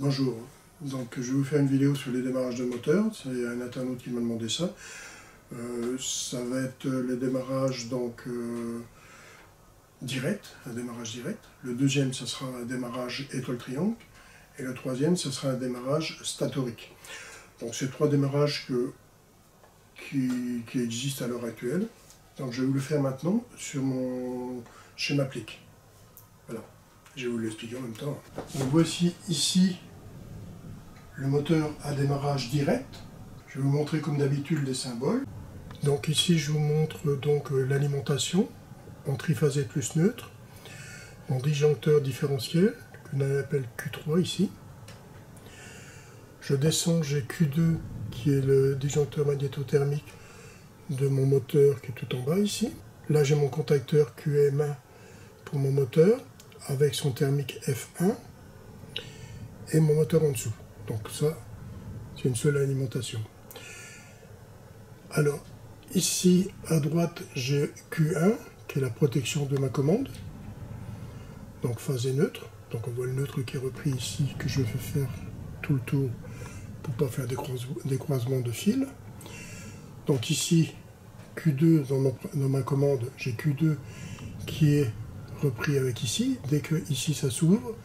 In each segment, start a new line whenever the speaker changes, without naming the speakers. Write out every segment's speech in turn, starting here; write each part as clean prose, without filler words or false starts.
Bonjour, donc je vais vous faire une vidéo sur les démarrages de moteur. C'est un internaute qui m'a demandé ça. Ça va être les démarrages direct, un démarrage direct. Le deuxième, ce sera un démarrage étoile-triangle. Et le troisième, ce sera un démarrage statorique. Donc c'est trois démarrages qui existent à l'heure actuelle. Donc je vais vous le faire maintenant sur mon schéma Plic. Voilà, je vais vous l'expliquer en même temps. Donc voici ici le moteur à démarrage direct. Je vais vous montrer comme d'habitude les symboles. Donc ici je vous montre donc l'alimentation en triphasé plus neutre, en disjoncteur différentiel, qu'on appelle Q3 ici. Je descends, j'ai Q2 qui est le disjoncteur magnétothermique de mon moteur qui est tout en bas ici. Là j'ai mon contacteur QM1 pour mon moteur avec son thermique F1 et mon moteur en dessous. Donc ça, c'est une seule alimentation. Alors, ici à droite, j'ai Q1, qui est la protection de ma commande. Donc phasé neutre. Donc on voit le neutre qui est repris ici, que je vais faire tout le tour pour ne pas faire des croisements de fils. Donc ici, Q2 dans ma commande, j'ai Q2 qui est repris avec ici. Dès que ici ça s'ouvre,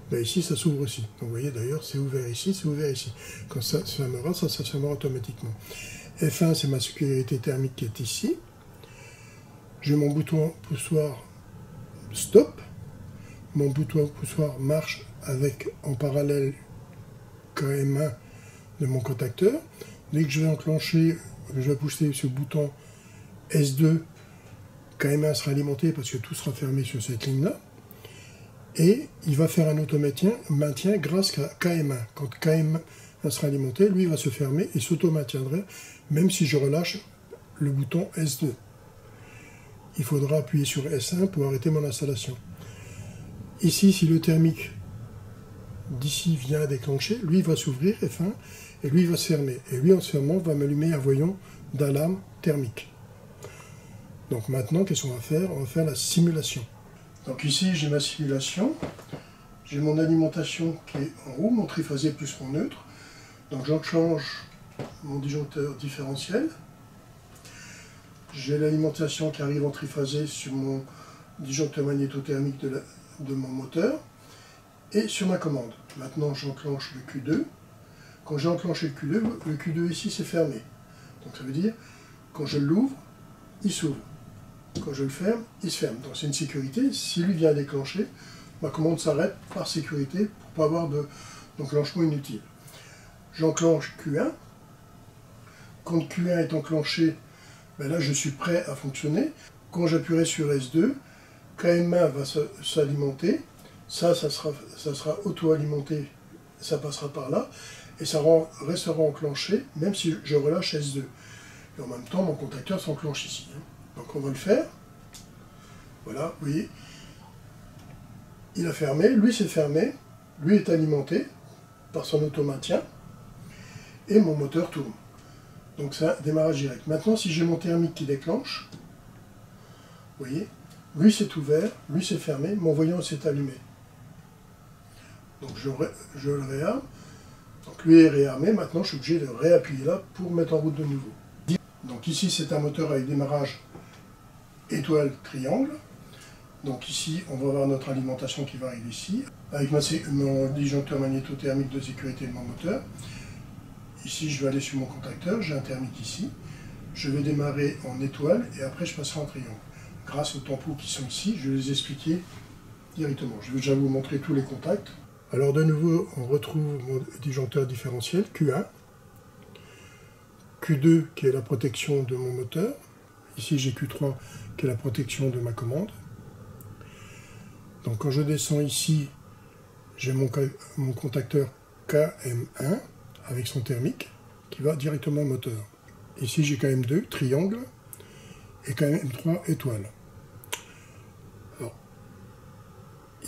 ben ici ça s'ouvre aussi. Donc vous voyez d'ailleurs c'est ouvert ici, c'est ouvert ici. Quand ça se fermera, ça se fermera automatiquement. F1 c'est ma sécurité thermique qui est ici. J'ai mon bouton poussoir stop. Mon bouton poussoir marche avec en parallèle KM1 de mon contacteur. Dès que je vais enclencher, je vais pousser ce bouton S2, KM1 sera alimenté parce que tout sera fermé sur cette ligne-là. Et il va faire un auto-maintien grâce à KM1. Quand KM1 sera alimenté, lui va se fermer et s'auto-maintiendrait, même si je relâche le bouton S2. Il faudra appuyer sur S1 pour arrêter mon installation. Ici, si le thermique d'ici vient à déclencher, lui va s'ouvrir, F1, et lui va se fermer. Et lui, en se fermant, va m'allumer un voyant d'alarme thermique. Donc maintenant, qu'est-ce qu'on va faire? On va faire la simulation. Donc ici, j'ai ma simulation. J'ai mon alimentation qui est en haut, mon triphasé plus mon neutre. Donc j'enclenche mon disjoncteur différentiel. J'ai l'alimentation qui arrive en triphasé sur mon disjoncteur magnétothermique de mon moteur et sur ma commande. Maintenant, j'enclenche le Q2. Quand j'ai enclenché le Q2 ici, c'est fermé. Donc ça veut dire, quand je l'ouvre, il s'ouvre. Quand je le ferme, il se ferme. Donc c'est une sécurité. Si lui vient à déclencher, ma commande s'arrête par sécurité pour ne pas avoir d'enclenchement inutile. J'enclenche Q1. Quand Q1 est enclenché, ben là je suis prêt à fonctionner. Quand j'appuierai sur S2, KM1 va s'alimenter. Ça sera auto-alimenté, ça passera par là. Et ça restera enclenché, même si je relâche S2. Et en même temps, mon contacteur s'enclenche ici. Donc on va le faire. Voilà, vous voyez. Il a fermé, lui c'est fermé, lui est alimenté par son auto-maintien. Et mon moteur tourne. Donc c'est un démarrage direct. Maintenant, si j'ai mon thermique qui déclenche, vous voyez, lui c'est ouvert, lui c'est fermé, mon voyant s'est allumé. Donc je le réarme. Donc lui est réarmé, maintenant je suis obligé de réappuyer là pour mettre en route de nouveau. Donc ici c'est un moteur avec démarrage étoile-triangle. Donc ici on va avoir notre alimentation qui va arriver ici, avec mon disjoncteur magnétothermique de sécurité de mon moteur. Ici je vais aller sur mon contacteur, j'ai un thermique ici. Je vais démarrer en étoile et après je passerai en triangle. Grâce aux tampons qui sont ici, je vais les expliquer directement. Je vais déjà vous montrer tous les contacts. Alors de nouveau, on retrouve mon disjoncteur différentiel, Q1, Q2 qui est la protection de mon moteur, ici j'ai Q3 qui est la protection de ma commande. Donc quand je descends ici, j'ai mon contacteur KM1 avec son thermique qui va directement au moteur. Ici j'ai KM2, triangle, et KM3, étoile. Alors,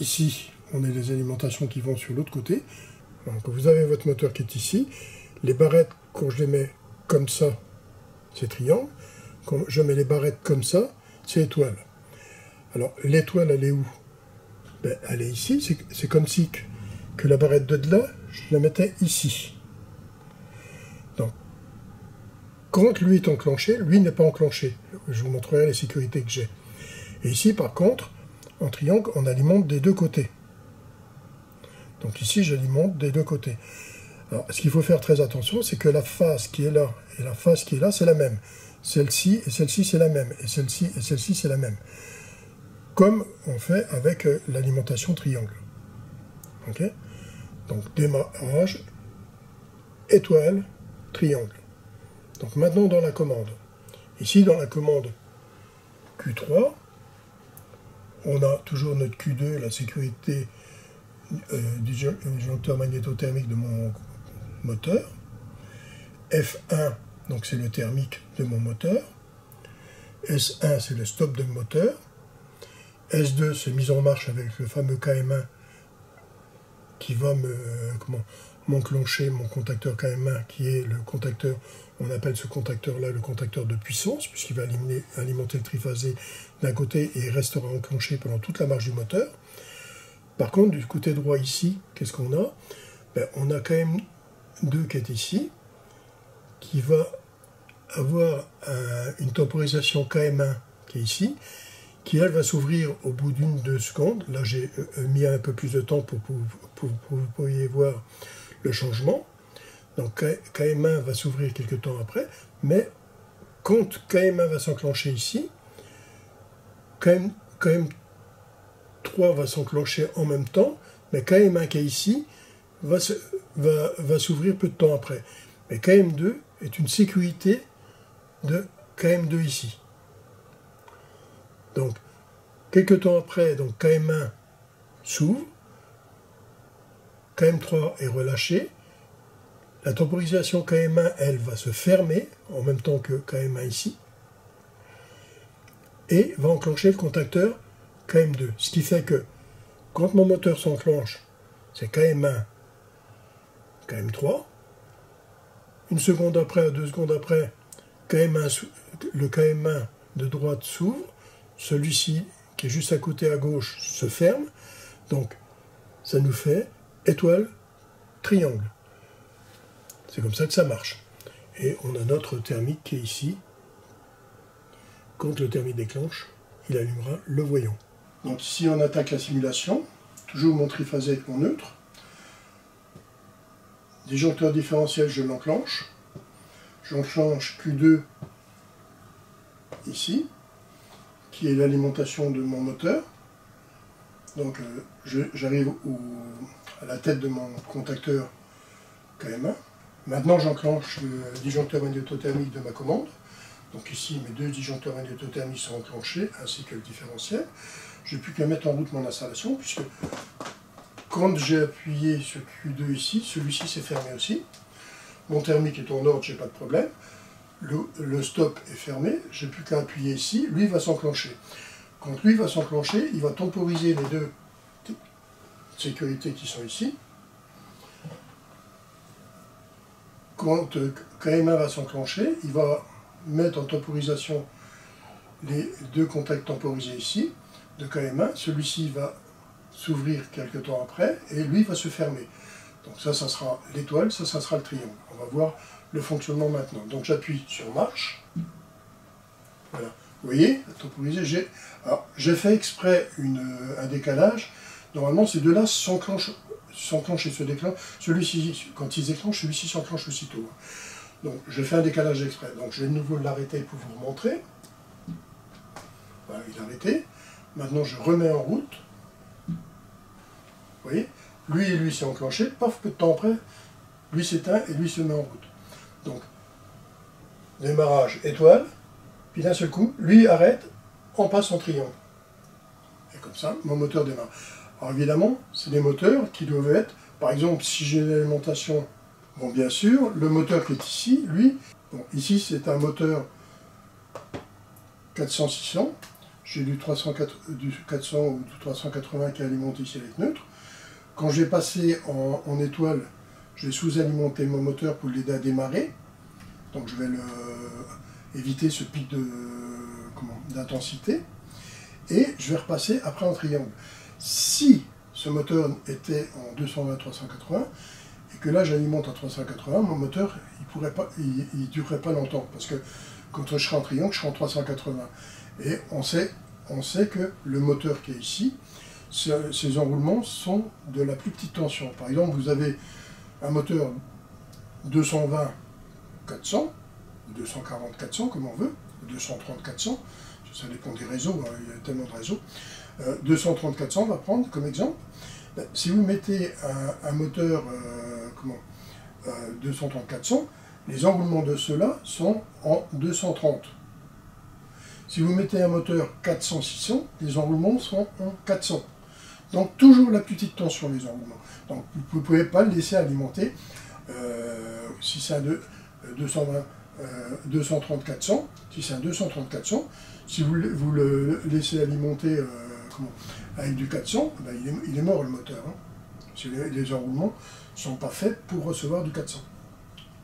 ici, on a les alimentations qui vont sur l'autre côté. Donc vous avez votre moteur qui est ici. Les barrettes, quand je les mets comme ça, c'est triangle. Quand je mets les barrettes comme ça, c'est étoile. Alors l'étoile, elle est où? Ben, elle est ici. C'est comme si que la barrette de là, je la mettais ici. Donc, quand lui est enclenché, lui n'est pas enclenché. Je vous montrerai les sécurités que j'ai. Et ici, par contre, en triangle, on alimente des deux côtés. Donc ici, j'alimente des deux côtés. Alors, ce qu'il faut faire très attention, c'est que la face qui est là et la face qui est là, c'est la même. Celle-ci et celle-ci, c'est la même. Et celle-ci et celle-ci, c'est la même. Comme on fait avec l'alimentation triangle. Ok? Donc, démarrage, étoile, triangle. Donc maintenant, dans la commande. Ici, dans la commande Q3, on a toujours notre Q2, la sécurité disjoncteur magnétothermique de mon moteur. F1, donc c'est le thermique de mon moteur. S1, c'est le stop de moteur. S2, c'est mise en marche avec le fameux KM1 qui va m'enclencher mon contacteur KM1 qui est le contacteur, on appelle ce contacteur-là le contacteur de puissance, puisqu'il va alimenter le triphasé d'un côté et il restera enclenché pendant toute la marche du moteur. Par contre, du côté droit ici, qu'est-ce qu'on a? On a KM2 qui est ici, qui va avoir une temporisation KM1 qui est ici, qui elle va s'ouvrir au bout d'1-2 secondes. Là j'ai mis un peu plus de temps pour que vous pourriez voir le changement. Donc KM1 va s'ouvrir quelques temps après, mais quand KM1 va s'enclencher ici, KM3 va s'enclencher en même temps, mais KM1 qui est ici va s'ouvrir peu de temps après. Mais KM2 est une sécurité de KM2 ici. Donc, quelques temps après, donc KM1 s'ouvre, KM3 est relâché, la temporisation KM1, elle, va se fermer en même temps que KM1 ici, et va enclencher le contacteur KM2. Ce qui fait que, quand mon moteur s'enclenche, c'est KM1, KM3, une seconde après, 2 secondes après, le KM1 de droite s'ouvre, celui-ci qui est juste à côté à gauche se ferme, donc ça nous fait étoile, triangle. C'est comme ça que ça marche. Et on a notre thermique qui est ici. Quand le thermique déclenche, il allumera le voyant. Donc ici on attaque la simulation, toujours mon triphasé avec mon neutre. Disjoncteur différentiel, je l'enclenche. J'enclenche Q2 ici, qui est l'alimentation de mon moteur. Donc j'arrive à la tête de mon contacteur KM1. Maintenant j'enclenche le disjoncteur magnétothermique de ma commande. Donc ici mes deux disjoncteurs magnétothermiques sont enclenchés, ainsi que le différentiel. Je n'ai plus qu'à mettre en route mon installation, puisque quand j'ai appuyé sur Q2 ici, celui-ci s'est fermé aussi. Mon thermique est en ordre, j'ai pas de problème. Le stop est fermé, j'ai plus qu'à appuyer ici, lui va s'enclencher. Quand lui va s'enclencher, il va temporiser les deux sécurités qui sont ici. Quand KM1 va s'enclencher, il va mettre en temporisation les deux contacts temporisés ici de KM1. Celui-ci va s'ouvrir quelques temps après et lui va se fermer. Donc ça sera l'étoile, ça sera le triangle. On va voir le fonctionnement maintenant. Donc j'appuie sur marche. Voilà. Vous voyez, temporisé. J'ai fait exprès un décalage. Normalement, ces deux-là s'enclenchent et se déclenchent. Celui-ci, quand ils se déclenchent, celui-ci s'enclenche aussitôt. Donc je fais un décalage exprès. Donc je vais de nouveau l'arrêter pour vous montrer. Voilà, il est arrêté. Maintenant, je remets en route. Vous voyez, lui et lui s'est enclenché. Paf, peu de temps après, lui s'éteint et lui se met en route. Donc, démarrage étoile. Puis d'un seul coup, lui arrête, on passe en triangle. Et comme ça, mon moteur démarre. Alors évidemment, c'est des moteurs qui doivent être, par exemple, si j'ai une alimentation, bon bien sûr, le moteur qui est ici, lui, bon, ici c'est un moteur 400-600, j'ai du 400 ou du 380 qui alimente ici avec neutre. Quand j'ai passé en étoile, j'ai sous-alimenté mon moteur pour l'aider à démarrer, donc je vais éviter ce pic d'intensité, et je vais repasser après en triangle. Si ce moteur était en 220-380, et que là j'alimente à 380, mon moteur il durerait pas longtemps, parce que quand je serai en triangle, je serai en 380. Et on sait que le moteur qui est ici, ces enroulements sont de la plus petite tension. Par exemple, vous avez un moteur 220-400, ou 240-400 comme on veut, ou 230-400, ça dépend des réseaux, hein, il y a tellement de réseaux. 230-400, on va prendre comme exemple. Ben, si vous mettez un moteur 230-400, les enroulements de ceux-là sont en 230. Si vous mettez un moteur 400-600, les enroulements sont en 400. Donc toujours la petite tension, les enroulements. Donc vous ne pouvez pas le laisser alimenter. Si c'est un 230-400, si c'est un 230-400, si vous le laissez alimenter avec du 400, ben il est mort le moteur. Hein. Si les enroulements ne sont pas faits pour recevoir du 400.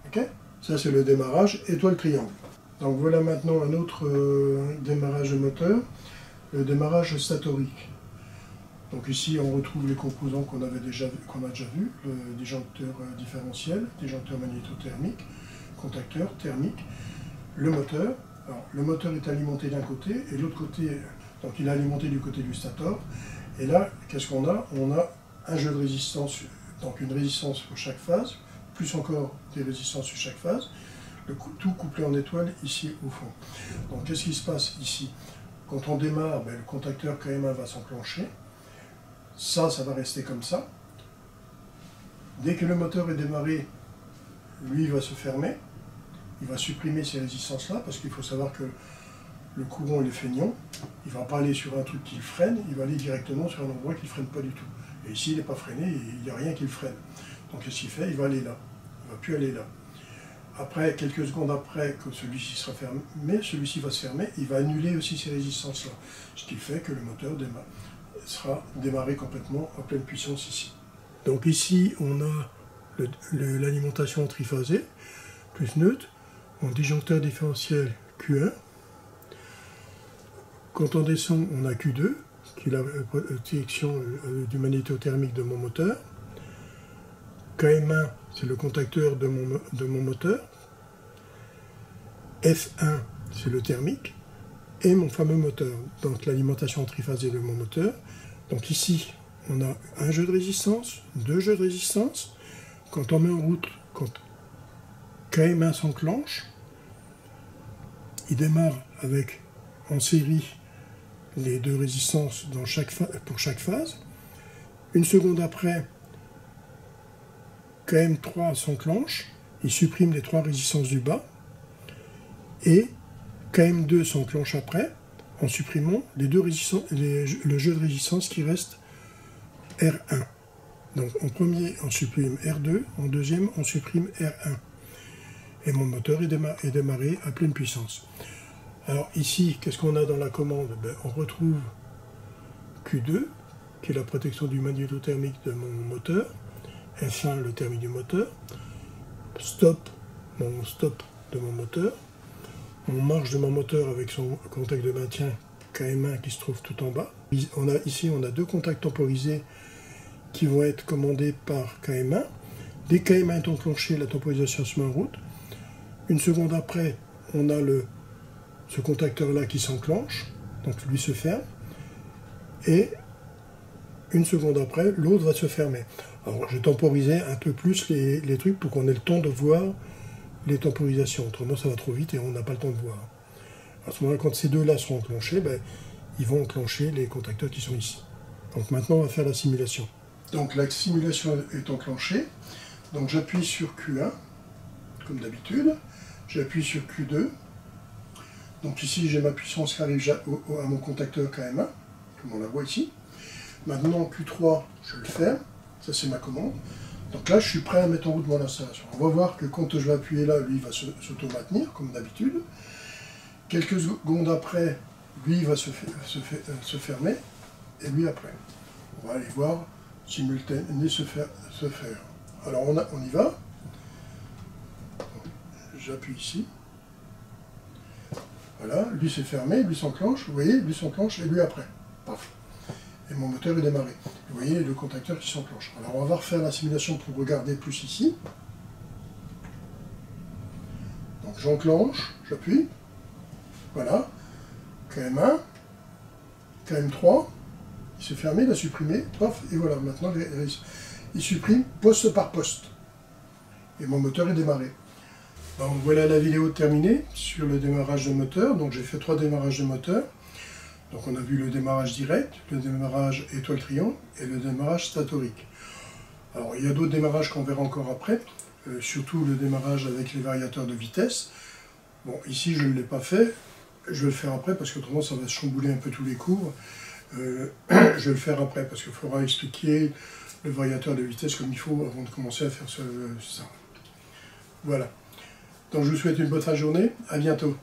Ok? Ça c'est le démarrage étoile triangle. Donc voilà maintenant un autre démarrage de moteur, le démarrage statorique. Donc ici on retrouve les composants qu'on a déjà vu, le disjoncteur différentiel, disjoncteur magnétothermique, contacteur thermique, le moteur. Alors, le moteur est alimenté d'un côté et l'autre côté, donc il est alimenté du côté du stator. Et là, qu'est-ce qu'on a? On a un jeu de résistance, donc une résistance pour chaque phase, plus encore des résistances sur chaque phase, tout couplé en étoile ici au fond. Donc qu'est-ce qui se passe ici? Quand on démarre, ben, le contacteur KM1 va s'enclencher. Ça va rester comme ça. Dès que le moteur est démarré, lui il va se fermer. Il va supprimer ces résistances-là, parce qu'il faut savoir que le courant il est feignant. Il ne va pas aller sur un truc qui le freine, il va aller directement sur un endroit qui ne freine pas du tout. Et ici, il n'est pas freiné, il n'y a rien qui le freine. Donc qu'est-ce qu'il fait? Il va aller là. Il ne va plus aller là. Après, quelques secondes après que celui-ci sera fermé, celui-ci va se fermer, il va annuler aussi ces résistances-là. Ce qui fait que le moteur sera démarré complètement à pleine puissance ici. Donc ici, on a l'alimentation triphasée, plus neutre, en disjoncteur différentiel Q1. Quand on descend, on a Q2, qui est la protection du magnétothermique de mon moteur. KM1, c'est le contacteur de mon moteur. F1, c'est le thermique. Et mon fameux moteur, donc l'alimentation triphasée de mon moteur. Donc ici, on a un jeu de résistance, deux jeux de résistance. Quand on met en route, quand KM1 s'enclenche, il démarre avec en série les deux résistances pour chaque phase. Une seconde après, KM3 s'enclenche, il supprime les trois résistances du bas, et KM2 s'enclenche après, en supprimant les deux résistances, le jeu de résistance qui reste R1. Donc en premier, on supprime R2, en deuxième, on supprime R1. Et mon moteur est démarré à pleine puissance. Alors ici, qu'est-ce qu'on a dans la commande? On retrouve Q2, qui est la protection du magnétothermique de mon moteur, F1, le thermique du moteur, stop, mon stop de mon moteur, mon marche de mon moteur avec son contact de maintien KM1 qui se trouve tout en bas. Ici, on a deux contacts temporisés qui vont être commandés par KM1. Dès que KM1 est enclenché, la temporisation se met en route. Une seconde après, on a ce contacteur-là qui s'enclenche, donc lui se ferme, et une seconde après, l'autre va se fermer. Alors, je temporisais un peu plus les trucs pour qu'on ait le temps de voir les temporisations. Autrement, ça va trop vite et on n'a pas le temps de voir. À ce moment-là, quand ces deux-là seront enclenchés, ils vont enclencher les contacteurs qui sont ici. Donc maintenant, on va faire la simulation. Donc la simulation est enclenchée. Donc j'appuie sur Q1, comme d'habitude. J'appuie sur Q2. Donc ici, j'ai ma puissance qui arrive à mon contacteur KM1, comme on la voit ici. Maintenant, Q3, je le ferme. Ça, c'est ma commande. Donc là, je suis prêt à mettre en route mon installation. On va voir que quand je vais appuyer là, lui, il va s'auto-maintenir, comme d'habitude. Quelques secondes après, lui, il va se fermer. Et lui, après. On va aller voir simultanément se faire. Alors, on y va. J'appuie ici. Voilà, lui s'est fermé, lui s'enclenche, vous voyez, lui s'enclenche et lui après. Paf. et mon moteur est démarré. Vous voyez les deux contacteurs qui s'enclenchent. Alors on va refaire la simulation pour regarder plus ici. Donc j'enclenche, j'appuie, voilà, KM1, KM3, il s'est fermé, il a supprimé, paf, et voilà, maintenant il supprime poste par poste. Et mon moteur est démarré. Donc voilà la vidéo terminée sur le démarrage de moteur. Donc j'ai fait 3 démarrages de moteur. Donc on a vu le démarrage direct, le démarrage étoile triangle et le démarrage statorique. Alors il y a d'autres démarrages qu'on verra encore après, surtout le démarrage avec les variateurs de vitesse. Bon, ici je ne l'ai pas fait, je vais le faire après parce qu'autrement ça va chambouler un peu tous les cours. Je vais le faire après parce qu'il faudra expliquer le variateur de vitesse comme il faut avant de commencer à faire ça. Voilà. Donc je vous souhaite une bonne fin de journée, à bientôt.